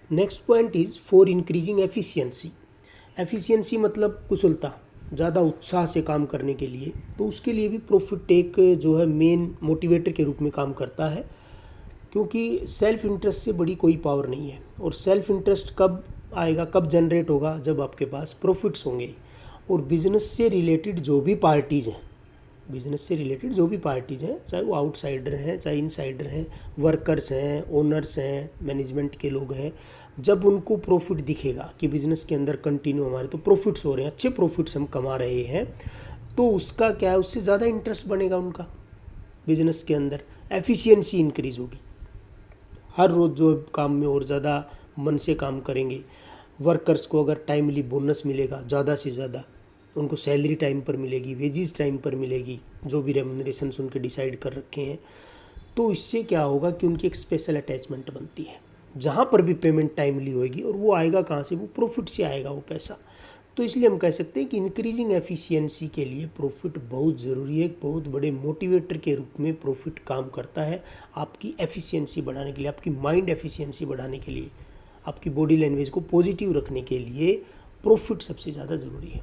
Next point is for increasing efficiency. Efficiency मतलब कुशलता, ज़्यादा उत्साह से काम करने के लिए। तो उसके लिए भी प्रॉफिट एक जो है मेन मोटिवेटर के रूप में काम करता है, क्योंकि सेल्फ इंटरेस्ट से बड़ी कोई पावर नहीं है। और सेल्फ इंटरेस्ट कब आएगा, कब जनरेट होगा, जब आपके पास प्रॉफिट्स होंगे। और बिजनेस से रिलेटेड जो भी पार्टीज़ हैं, बिजनेस से रिलेटेड जो भी पार्टीज़ हैं, चाहे वो आउटसाइडर हैं चाहे इनसाइडर हैं, वर्कर्स हैं, ओनर्स हैं, मैनेजमेंट के लोग हैं, जब उनको प्रॉफिट दिखेगा कि बिज़नेस के अंदर कंटिन्यू हमारे तो प्रॉफिट्स हो रहे हैं, अच्छे प्रॉफिट्स हम कमा रहे हैं, तो उसका क्या है, उससे ज़्यादा इंटरेस्ट बनेगा उनका बिजनेस के अंदर, एफिशिएंसी इंक्रीज़ होगी। हर रोज़ जो काम में और ज़्यादा मन से काम करेंगे। वर्कर्स को अगर टाइमली बोनस मिलेगा, ज़्यादा से ज़्यादा उनको सैलरी टाइम पर मिलेगी, वेजेस टाइम पर मिलेगी, जो भी रेम्यूनरेशंस उनके डिसाइड कर रखे हैं, तो इससे क्या होगा कि उनकी एक स्पेशल अटैचमेंट बनती है। जहाँ पर भी पेमेंट टाइमली होएगी, और वो आएगा कहाँ से, वो प्रॉफिट से आएगा वो पैसा। तो इसलिए हम कह सकते हैं कि इंक्रीजिंग एफिशिएंसी के लिए प्रॉफिट बहुत ज़रूरी है। एक बहुत बड़े मोटिवेटर के रूप में प्रॉफिट काम करता है आपकी एफिशिएंसी बढ़ाने के लिए, आपकी माइंड एफिशिएंसी बढ़ाने के लिए, आपकी बॉडी लैंग्वेज को पॉजिटिव रखने के लिए प्रॉफिट सबसे ज़्यादा ज़रूरी है।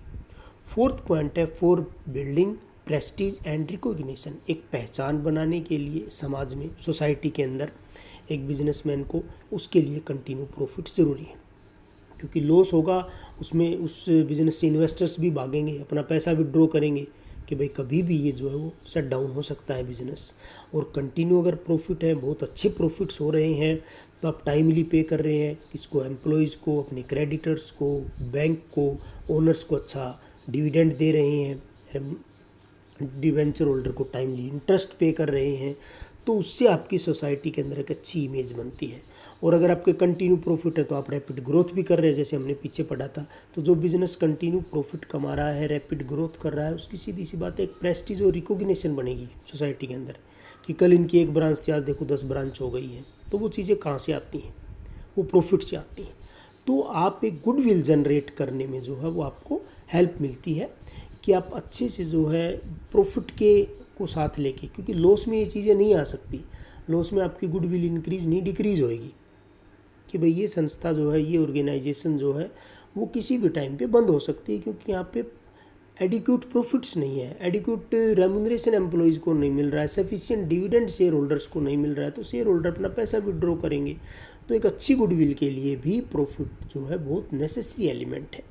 फोर्थ पॉइंट है for building Prestige and recognition. एक पहचान बनाने के लिए समाज में, सोसाइटी के अंदर एक बिजनेसमैन को, उसके लिए कंटिन्यू प्रॉफिट ज़रूरी है। क्योंकि लॉस होगा उसमें, उस बिज़नेस से इन्वेस्टर्स भी भागेंगे, अपना पैसा विड्रॉ करेंगे कि भाई कभी भी ये जो है वो शट डाउन हो सकता है बिज़नेस। और कंटिन्यू अगर प्रॉफिट है, बहुत अच्छे प्रॉफिट्स हो रहे हैं, तो आप टाइमली पे कर रहे हैं किसको, एम्प्लॉयज़ को, अपने क्रेडिटर्स को, बैंक को, ओनर्स को अच्छा डिविडेंड दे रहे हैं, डिवेंचर होल्डर को टाइमली इंटरेस्ट पे कर रहे हैं, तो उससे आपकी सोसाइटी के अंदर एक अच्छी इमेज बनती है। और अगर आपके कंटिन्यू प्रॉफिट है तो आप रैपिड ग्रोथ भी कर रहे हैं, जैसे हमने पीछे पढ़ा था। तो जो बिज़नेस कंटिन्यू प्रॉफिट कमा रहा है, रैपिड ग्रोथ कर रहा है, उसकी सीधी सी बात है एक प्रेस्टीज और रिकॉग्निशन बनेगी सोसाइटी के अंदर, कि कल इनकी एक ब्रांच थी, आज देखो 10 ब्रांच हो गई है। तो वो चीज़ें कहाँ से आती हैं, वो प्रॉफिट से आती हैं। तो आप एक गुडविल जनरेट करने में जो है वो आपको हेल्प मिलती है, कि आप अच्छे से जो है प्रॉफिट के को साथ लेके, क्योंकि लॉस में ये चीज़ें नहीं आ सकती। लॉस में आपकी गुडविल इंक्रीज नहीं डिक्रीज होएगी, कि भाई ये संस्था जो है, ये ऑर्गेनाइजेशन जो है, वो किसी भी टाइम पे बंद हो सकती है, क्योंकि यहाँ पे एडिक्यूट प्रॉफिट्स नहीं है, एडिक्यूट रेम्यूनरेशन एम्प्लॉयज़ को नहीं मिल रहा है, सफिशिएंट डिविडेंड शेयर होल्डर्स को नहीं मिल रहा है, तो शेयर होल्डर अपना पैसा विड्रॉ करेंगे। तो एक अच्छी गुडविल के लिए भी प्रॉफिट जो है बहुत नेसेसरी एलिमेंट है।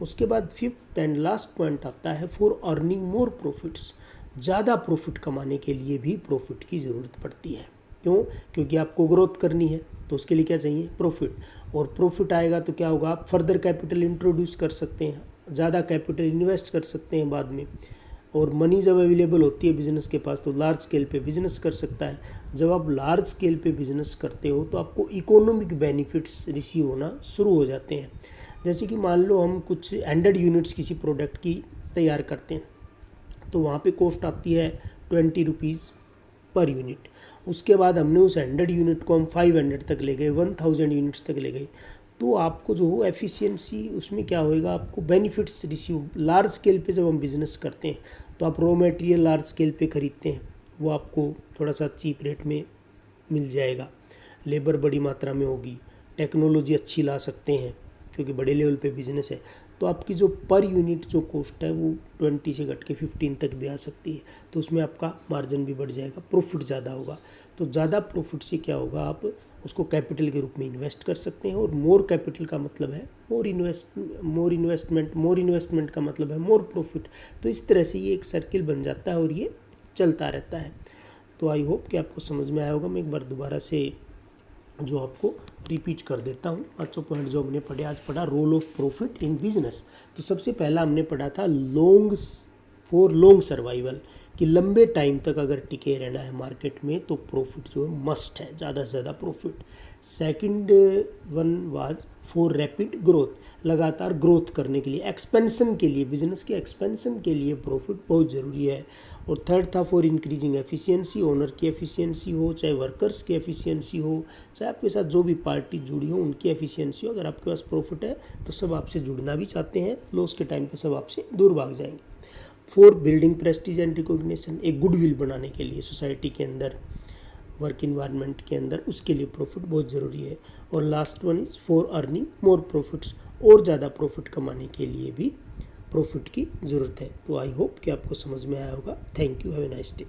उसके बाद फिफ्थ एंड लास्ट पॉइंट आता है फॉर अर्निंग मोर प्रॉफिट्स। ज़्यादा प्रॉफिट कमाने के लिए भी प्रॉफिट की ज़रूरत पड़ती है। क्यों? क्योंकि आपको ग्रोथ करनी है, तो उसके लिए क्या चाहिए, प्रॉफिट। और प्रॉफिट आएगा तो क्या होगा, आप फर्दर कैपिटल इंट्रोड्यूस कर सकते हैं, ज़्यादा कैपिटल इन्वेस्ट कर सकते हैं बाद में। और मनी जब अवेलेबल होती है बिज़नेस के पास, तो लार्ज स्केल पे बिज़नेस कर सकता है। जब आप लार्ज स्केल पे बिज़नेस करते हो तो आपको इकोनॉमिक बेनिफिट्स रिसीव होना शुरू हो जाते हैं। जैसे कि मान लो हम कुछ 100 यूनिट्स किसी प्रोडक्ट की तैयार करते हैं, तो वहाँ पे कॉस्ट आती है 20 रुपीज़ पर यूनिट। उसके बाद हमने उस 100 यूनिट को हम 500 तक ले गए, 1000 यूनिट्स तक ले गए, तो आपको जो हो एफिशिएंसी उसमें क्या होएगा, आपको बेनिफिट्स रिसीव। लार्ज स्केल पे जब हम बिज़नेस करते हैं तो आप रॉ मटेरियल लार्ज स्केल पे ख़रीदते हैं, वो आपको थोड़ा सा चीप रेट में मिल जाएगा, लेबर बड़ी मात्रा में होगी, टेक्नोलॉजी अच्छी ला सकते हैं क्योंकि बड़े लेवल पे बिज़नेस है। तो आपकी जो पर यूनिट जो कॉस्ट है वो 20 से घट के 15 तक भी आ सकती है, तो उसमें आपका मार्जिन भी बढ़ जाएगा, प्रॉफिट ज़्यादा होगा। तो ज़्यादा प्रॉफिट से क्या होगा, आप उसको कैपिटल के रूप में इन्वेस्ट कर सकते हैं। और मोर कैपिटल का मतलब है मोर इन्वेस्टमेंट का मतलब है मोर प्रॉफिट। तो इस तरह से ये एक सर्किल बन जाता है और ये चलता रहता है। तो आई होप कि आपको समझ में आया होगा। मैं एक बार दोबारा से जो आपको रिपीट कर देता हूँ। 5 पॉइंट जो हमने पढ़े, आज पढ़ा role of profit in business. तो सबसे पहला हमने पढ़ा था लॉन्ग सर्वाइवल, कि लंबे टाइम तक अगर टिके रहना है मार्केट में तो प्रॉफिट जो है मस्ट है, ज़्यादा से ज़्यादा profit. Second one was for rapid growth, लगातार ग्रोथ करने के लिए, एक्सपेंशन के लिए, बिजनेस के एक्सपेंशन के लिए प्रॉफिट बहुत ज़रूरी है। और थर्ड था फॉर इंक्रीजिंग एफिशिएंसी, ओनर की एफिशिएंसी हो, चाहे वर्कर्स की एफिशिएंसी हो, चाहे आपके साथ जो भी पार्टी जुड़ी हो उनकी एफिशिएंसी हो। अगर आपके पास प्रॉफिट है तो सब आपसे जुड़ना भी चाहते हैं, लॉस के टाइम पे सब आपसे दूर भाग जाएंगे। For building Prestige and recognition, एक गुडविल बनाने के लिए सोसाइटी के अंदर, वर्क इन्वायरमेंट के अंदर, उसके लिए प्रॉफिट बहुत ज़रूरी है। और last one is for earning more profits, और ज़्यादा प्रॉफिट कमाने के लिए भी प्रॉफिट की ज़रूरत है। तो आई होप कि आपको समझ में आया होगा। Thank you, have a nice day.